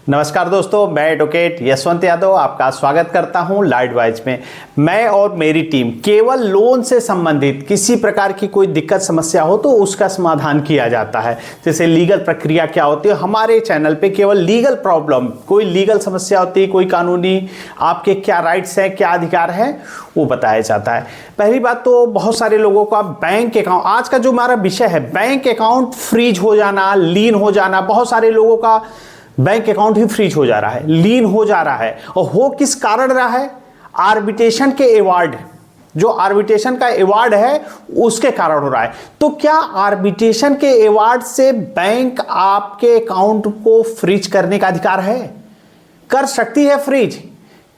नमस्कार दोस्तों, मैं एडवोकेट यशवंत यादव आपका स्वागत करता हूं लाइटवाइज में। मैं और मेरी टीम केवल लोन से संबंधित किसी प्रकार की कोई दिक्कत समस्या हो तो उसका समाधान किया जाता है। जैसे लीगल प्रक्रिया क्या होती है, हमारे चैनल पे केवल लीगल प्रॉब्लम, कोई लीगल समस्या होती है, कोई कानूनी आपके क्या राइट्स हैं, क्या अधिकार हैं, वो बताया जाता है। पहली बात तो बहुत सारे लोगों का बैंक अकाउंट, आज का जो हमारा विषय है बैंक अकाउंट फ्रीज हो जाना, लीन हो जाना, बहुत सारे लोगों का बैंक अकाउंट ही फ्रीज हो जा रहा है, लीन हो जा रहा है। और हो किस कारण रहा है? आर्बिट्रेशन के अवार्ड, जो आर्बिट्रेशन का अवार्ड है उसके कारण हो रहा है। तो क्या आर्बिट्रेशन के अवार्ड से बैंक आपके अकाउंट को फ्रीज करने का अधिकार है? कर सकती है फ्रीज।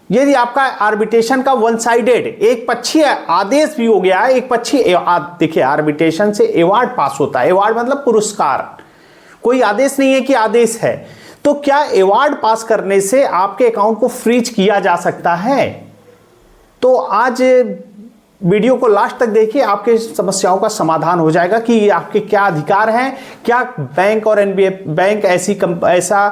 यदि आपका आर्बिट्रेशन का वन साइडेड एक पक्षीय आदेश भी हो गया है, एक पक्षीय देखिए आर्बिट्रेशन से अवार्ड पास होता है, अवार्ड मतलब पुरस्कार, कोई आदेश नहीं है कि आदेश है। तो क्या अवार्ड पास करने से आपके अकाउंट को फ्रीज किया जा सकता है? तो आज वीडियो को लास्ट तक देखिए, आपके समस्याओं का समाधान हो जाएगा कि आपके क्या अधिकार हैं, क्या बैंक और बैंक ऐसा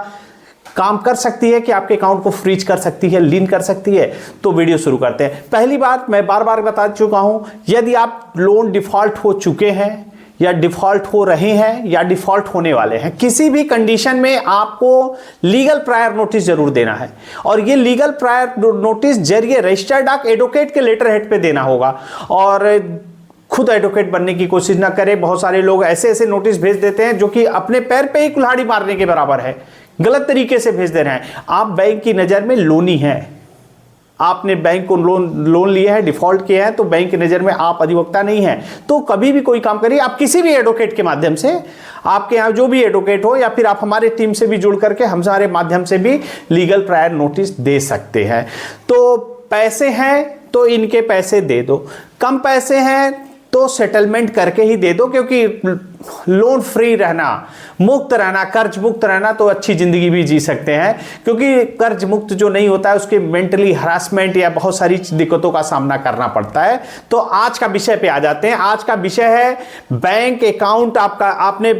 काम कर सकती है कि आपके अकाउंट को फ्रीज कर सकती है, लीन कर सकती है। तो वीडियो शुरू करते हैं। पहली बात मैं बार बार बता चुका हूं, यदि आप लोन डिफॉल्ट हो चुके हैं या डिफॉल्ट हो रहे हैं या डिफॉल्ट होने वाले हैं, किसी भी कंडीशन में आपको लीगल प्रायर नोटिस जरूर देना है। और ये लीगल प्रायर नोटिस जरिए रजिस्टर्ड डाक एडवोकेट के लेटर हेड पे देना होगा। और खुद एडवोकेट बनने की कोशिश ना करें। बहुत सारे लोग ऐसे ऐसे नोटिस भेज देते हैं जो कि अपने पैर पे ही कुल्हाड़ी मारने के बराबर है, गलत तरीके से भेज दे रहे हैं। आप बैंक की नजर में लोनी हैं, आपने बैंक को लोन लिया है, डिफॉल्ट किया है, तो बैंक की नज़र में आप अधिवक्ता नहीं हैं। तो कभी भी कोई काम करिए, आप किसी भी एडवोकेट के माध्यम से, आपके यहाँ जो भी एडवोकेट हो या फिर आप हमारे टीम से भी जुड़ करके हमारे माध्यम से भी लीगल प्रायर नोटिस दे सकते हैं। तो पैसे हैं तो इनके पैसे दे दो, कम पैसे हैं तो सेटलमेंट करके ही दे दो, क्योंकि लोन फ्री रहना, मुक्त रहना, कर्ज मुक्त रहना तो अच्छी जिंदगी भी जी सकते हैं। क्योंकि कर्ज मुक्त जो नहीं होता है उसके मेंटली हरासमेंट या बहुत सारी दिक्कतों का सामना करना पड़ता है। तो आज का विषय पे आ जाते हैं। आज का विषय है बैंक अकाउंट आपका। आपने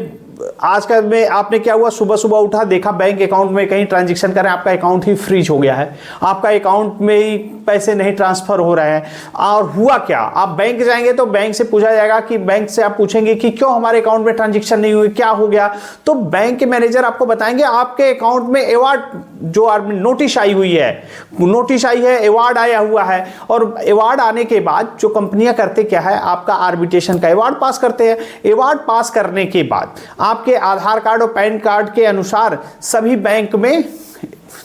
क्या हुआ, सुबह सुबह उठा, देखा बैंक अकाउंट में कहीं ट्रांजैक्शन करें, आपका अकाउंट ही फ्रीज हो गया है, आपका अकाउंट में ही पैसे नहीं ट्रांसफर हो रहे हैं। और हुआ क्या, आप बैंक जाएंगे तो बैंक से पूछा जाएगा कि बैंक से आप पूछेंगे कि क्यों हमारे अकाउंट में ट्रांजैक्शन नहीं हुई, क्या हो गया। तो बैंक के मैनेजर आपको बताएंगे आपके अकाउंट में अवार्ड जो नोटिस आई हुई है, नोटिस आई है, अवार्ड आया हुआ है। और अवार्ड आने के बाद जो कंपनियां करते क्या है, आपका आर्बिट्रेशन का अवार्ड पास करते हैं। अवार्ड पास करने के बाद आपके आधार कार्ड और पैन कार्ड के अनुसार सभी बैंक में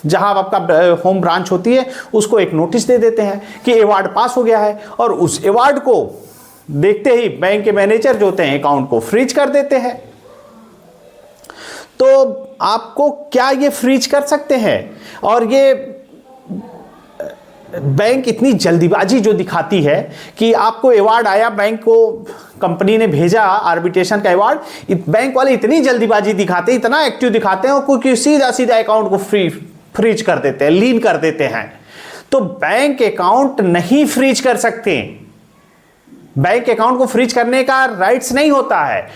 जहां आपका होम ब्रांच होती है उसको एक नोटिस दे देते हैं कि अवार्ड पास हो गया है। और उस अवार्ड को देखते ही बैंक के मैनेजर जो होते हैं अकाउंट को फ्रीज कर देते हैं। तो आपको क्या ये फ्रीज कर सकते हैं? और ये बैंक इतनी जल्दीबाजी जो दिखाती है कि आपको अवार्ड आया, बैंक को कंपनी ने भेजा आर्बिट्रेशन का अवार्ड, बैंक वाले इतनी जल्दीबाजी दिखाते हैं, इतना एक्टिव दिखाते हैं और कोई सीधा सीधा अकाउंट को फ्रीज कर देते हैं, लीन कर देते हैं। तो बैंक अकाउंट नहीं फ्रीज कर सकते, बैंक अकाउंट को फ्रीज करने का राइट्स नहीं होता है।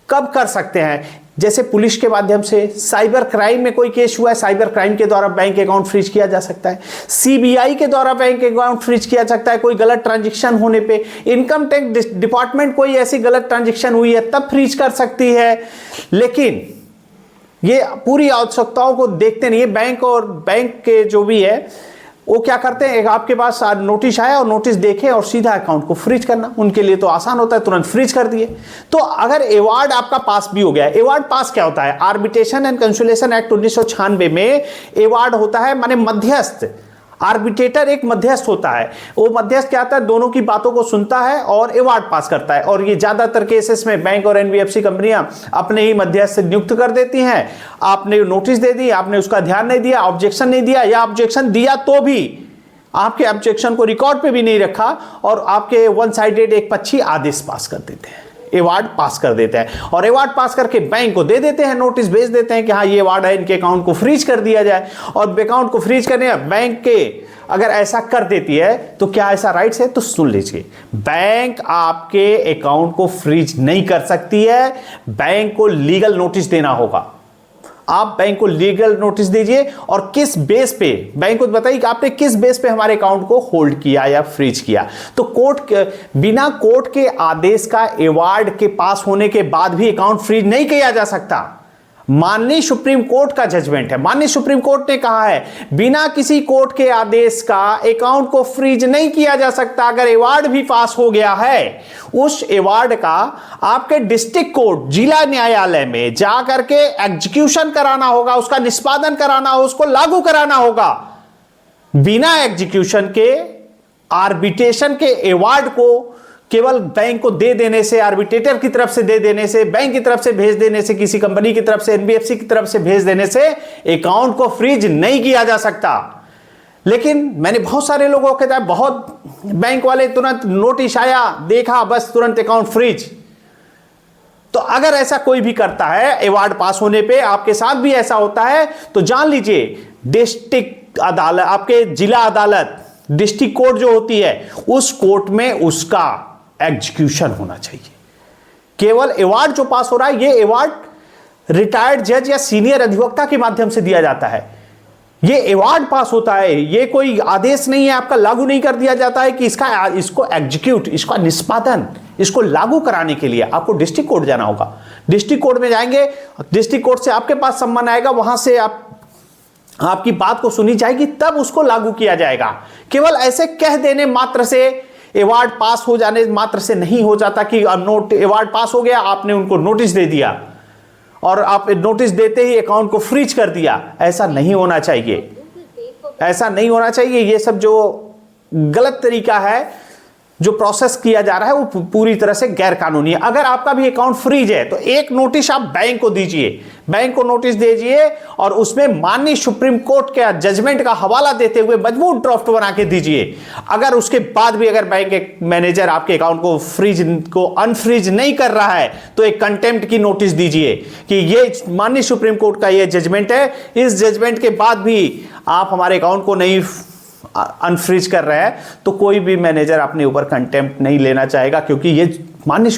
कब कर सकते हैं? जैसे पुलिस के माध्यम से, साइबर क्राइम में कोई केस हुआ है, साइबर क्राइम के द्वारा बैंक अकाउंट फ्रीज किया जा सकता है। सीबीआई के द्वारा बैंक अकाउंट फ्रीज किया जा सकता है कोई गलत ट्रांजैक्शन होने पे। इनकम टैक्स डिपार्टमेंट कोई ऐसी गलत ट्रांजैक्शन हुई है तब फ्रीज कर सकती है। लेकिन ये पूरी आवश्यकताओं को देखते नहीं है बैंक, और बैंक के जो भी है वो क्या करते हैं, आपके पास नोटिस आया और नोटिस देखे और सीधा अकाउंट को फ्रीज करना उनके लिए तो आसान होता है, तुरंत फ्रीज कर दिए। तो अगर अवार्ड आपका पास भी हो गया, अवार्ड पास क्या होता है? आर्बिट्रेशन एंड कंसोलिडेशन एक्ट 1996 में अवार्ड होता है, माने मध्यस्थ। आर्बिट्रेटर एक मध्यस्थ होता है। वो मध्यस्थ क्या होता है, दोनों की बातों को सुनता है और अवार्ड पास करता है। और ये ज्यादातर केसेस में बैंक और एनबीएफसी कंपनियां अपने ही मध्यस्थ नियुक्त कर देती हैं। आपने नोटिस दे दी, आपने उसका ध्यान नहीं दिया, ऑब्जेक्शन नहीं दिया, या ऑब्जेक्शन दिया तो भी आपके ऑब्जेक्शन को रिकॉर्ड पे भी नहीं रखा और आपके वन साइडेड एक पक्षी आदेश पास कर देते हैं, अवार्ड पास कर देते हैं। और अवार्ड पास करके बैंक को दे देते हैं, नोटिस भेज देते हैं कि हाँ ये अवार्ड है, इनके अकाउंट को फ्रीज कर दिया जाए। और अकाउंट को फ्रीज करने बैंक के अगर ऐसा कर देती है तो क्या ऐसा राइट्स है? तो सुन लीजिए, बैंक आपके अकाउंट को फ्रीज नहीं कर सकती है, बैंक को लीगल नोटिस देना होगा। आप बैंक को लीगल नोटिस दीजिए और किस बेस पे, बैंक को बताइए कि आपने किस बेस पे हमारे अकाउंट को होल्ड किया या फ्रीज किया। तो बिना कोर्ट के आदेश का अवार्ड के पास होने के बाद भी अकाउंट फ्रीज नहीं किया जा सकता। माननीय सुप्रीम कोर्ट का जजमेंट है, माननीय सुप्रीम कोर्ट ने कहा है बिना किसी कोर्ट के आदेश का अकाउंट को फ्रीज नहीं किया जा सकता। अगर अवार्ड भी पास हो गया है, उस अवार्ड का आपके डिस्ट्रिक्ट कोर्ट, जिला न्यायालय में जाकर के एग्जीक्यूशन कराना होगा, उसका निष्पादन कराना हो, उसको लागू कराना होगा। बिना एग्जीक्यूशन के, आर्बिट्रेशन के अवार्ड को केवल बैंक को दे देने से, आर्बिट्रेटर की तरफ से दे देने से, बैंक की तरफ से भेज देने से, किसी कंपनी की तरफ से, एनबीएफसी की तरफ से भेज देने से अकाउंट को फ्रीज नहीं किया जा सकता। लेकिन मैंने बहुत सारे लोगों के साथ, बहुत बैंक वाले तुरंत नोटिस आया, देखा, बस तुरंत अकाउंट फ्रीज। तो अगर ऐसा कोई भी करता है, अवार्ड पास होने पे आपके साथ भी ऐसा होता है, तो जान लीजिए डिस्ट्रिक्ट अदालत, आपके जिला अदालत, डिस्ट्रिक्ट कोर्ट जो होती है, उस कोर्ट में उसका एग्जीक्यूशन होना चाहिए। केवल अवार्ड जो पास हो रहा है, ये अवार्ड रिटायर्ड जज या सीनियर अधिवक्ता के माध्यम से दिया जाता है। ये अवार्ड पास होता है, ये कोई आदेश नहीं है आपका, लागू नहीं कर दिया जाता है कि इसको एग्जीक्यूट, इसका निष्पादन, इसको लागू कराने के लिए आपको डिस्ट्रिक्ट कोर्ट जाना होगा। डिस्ट्रिक्ट कोर्ट में जाएंगे, डिस्ट्रिक्ट कोर्ट से आपके पास सम्मन आएगा, वहां से आपकी बात को सुनी जाएगी, तब उसको लागू किया जाएगा। केवल ऐसे कह देने मात्र से, अवार्ड पास हो जाने मात्र से नहीं हो जाता कि अवार्ड पास हो गया, आपने उनको नोटिस दे दिया और आप नोटिस देते ही अकाउंट को फ्रीज कर दिया। ऐसा नहीं होना चाहिए, ऐसा नहीं होना चाहिए। ये सब जो गलत तरीका है, जो प्रोसेस किया जा रहा है, वो पूरी तरह से गैर कानूनी है। अगर आपका भी अकाउंट फ्रीज है तो एक नोटिस आप बैंक को दीजिए, बैंक को नोटिस दीजिए और उसमें माननीय सुप्रीम कोर्ट के जजमेंट का हवाला देते हुए मजबूत ड्राफ्ट बना के दीजिए। अगर उसके बाद भी अगर बैंक मैनेजर आपके अकाउंट को अनफ्रीज नहीं कर रहा है, तो एक कंटेम्प्ट की नोटिस दीजिए कि ये माननीय सुप्रीम कोर्ट का ये जजमेंट है, इस जजमेंट के बाद भी आप हमारे अकाउंट को नहीं अनफ्रीज कर रहे हैं, तो कोई भी मैनेजर अपने ऊपर कंटेम्प्ट नहीं लेना चाहेगा, क्योंकि ये माननीय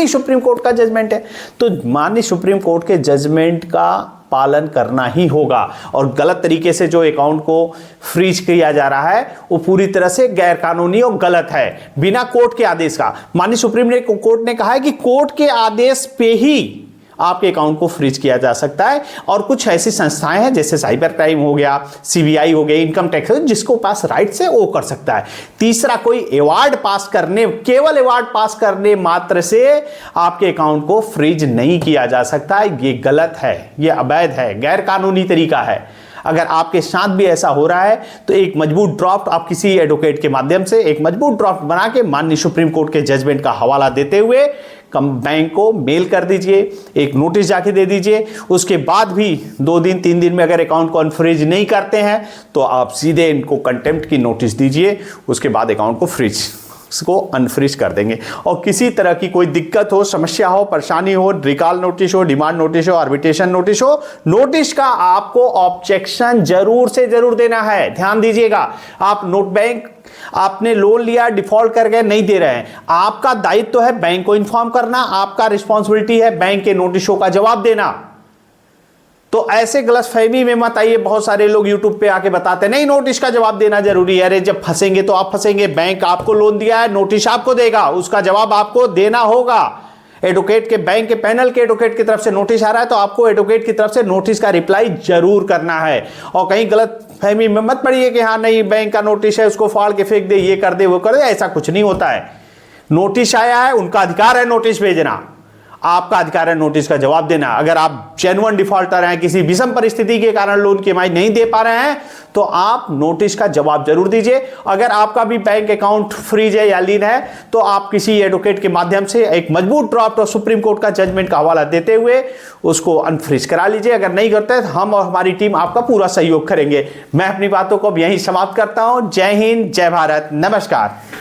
सुप्रीम कोर्ट का जजमेंट है। तो माननीय सुप्रीम कोर्ट के जजमेंट का पालन करना ही होगा। और गलत तरीके से जो अकाउंट को फ्रीज किया जा रहा है, वो पूरी तरह से गैर कानूनी और गलत है, बिना कोर्ट के आदेश का। माननीय सुप्रीम कोर्ट ने कहा है कि कोर्ट के आदेश पे ही आपके अकाउंट को फ्रीज किया जा सकता है। और कुछ ऐसी संस्थाएं हैं जैसे साइबर क्राइम हो गया, सीबीआई हो गया, इनकम टैक्स, जिसको पास राइट से वो कर सकता है। तीसरा, कोई अवार्ड पास करने, केवल अवार्ड पास करने मात्र से आपके अकाउंट को फ्रीज नहीं किया जा सकता। ये गलत है, ये अवैध है, गैर कानूनी तरीका है। अगर आपके साथ भी ऐसा हो रहा है तो एक मजबूत ड्राफ्ट आप किसी एडवोकेट के माध्यम से एक मजबूत ड्राफ्ट बना के माननीय सुप्रीम कोर्ट के जजमेंट का हवाला देते हुए बैंक को मेल कर दीजिए, एक नोटिस जाके दे दीजिए। उसके बाद भी 2 दिन 3 दिन में अगर अकाउंट को अनफ्रीज नहीं करते हैं तो आप सीधे इनको कंटेम्प्ट की नोटिस दीजिए, उसके बाद अकाउंट को फ्रीज को अनफ्रीज कर देंगे। और किसी तरह की कोई दिक्कत हो, समस्या हो, परेशानी हो, रिकॉल नोटिस हो, डिमांड नोटिस हो, आर्बिट्रेशन नोटिस हो, नोटिस का आपको ऑब्जेक्शन जरूर से जरूर देना है। ध्यान दीजिएगा, आप बैंक आपने लोन लिया, डिफॉल्ट कर गए, नहीं दे रहे हैं, आपका दायित्व तो है बैंक को इन्फॉर्म करना, आपका रिस्पॉन्सिबिलिटी है बैंक के नोटिसों का जवाब देना। तो ऐसे गलतफहमी में मत आइए। बहुत सारे लोग यूट्यूब पे आके बताते नहीं नोटिस का जवाब देना जरूरी है। अरे जब फंसेंगे तो आप फंसेंगे, बैंक आपको लोन दिया है, नोटिस आपको देगा, उसका जवाब आपको देना होगा। एडवोकेट के, बैंक के पैनल के एडवोकेट की तरफ से नोटिस आ रहा है तो आपको एडवोकेट की तरफ से नोटिस का रिप्लाई जरूर करना है। और कहीं गलत फहमी में मत पड़िए कि हाँ नहीं बैंक का नोटिस है, उसको फाड़ के फेंक दे, ये कर दे, वो कर दे। ऐसा कुछ नहीं होता है। नोटिस आया है, उनका अधिकार है नोटिस भेजना, आपका अधिकार है नोटिस का जवाब देना। अगर आप जेन्युइन डिफॉल्टर हैं, किसी विषम परिस्थिति के कारण लोन की EMI नहीं दे पा रहे हैं, तो आप नोटिस का जवाब जरूर दीजिए। अगर आपका भी बैंक अकाउंट फ्रीज है या लीन है तो आप किसी एडवोकेट के माध्यम से एक मजबूत ड्राफ्ट और सुप्रीम कोर्ट का जजमेंट का हवाला देते हुए उसको अनफ्रीज करा लीजिए। अगर नहीं करते तो हम और हमारी टीम आपका पूरा सहयोग करेंगे। मैं अपनी बातों को अब यहीं समाप्त करता हूं। जय हिंद, जय भारत, नमस्कार।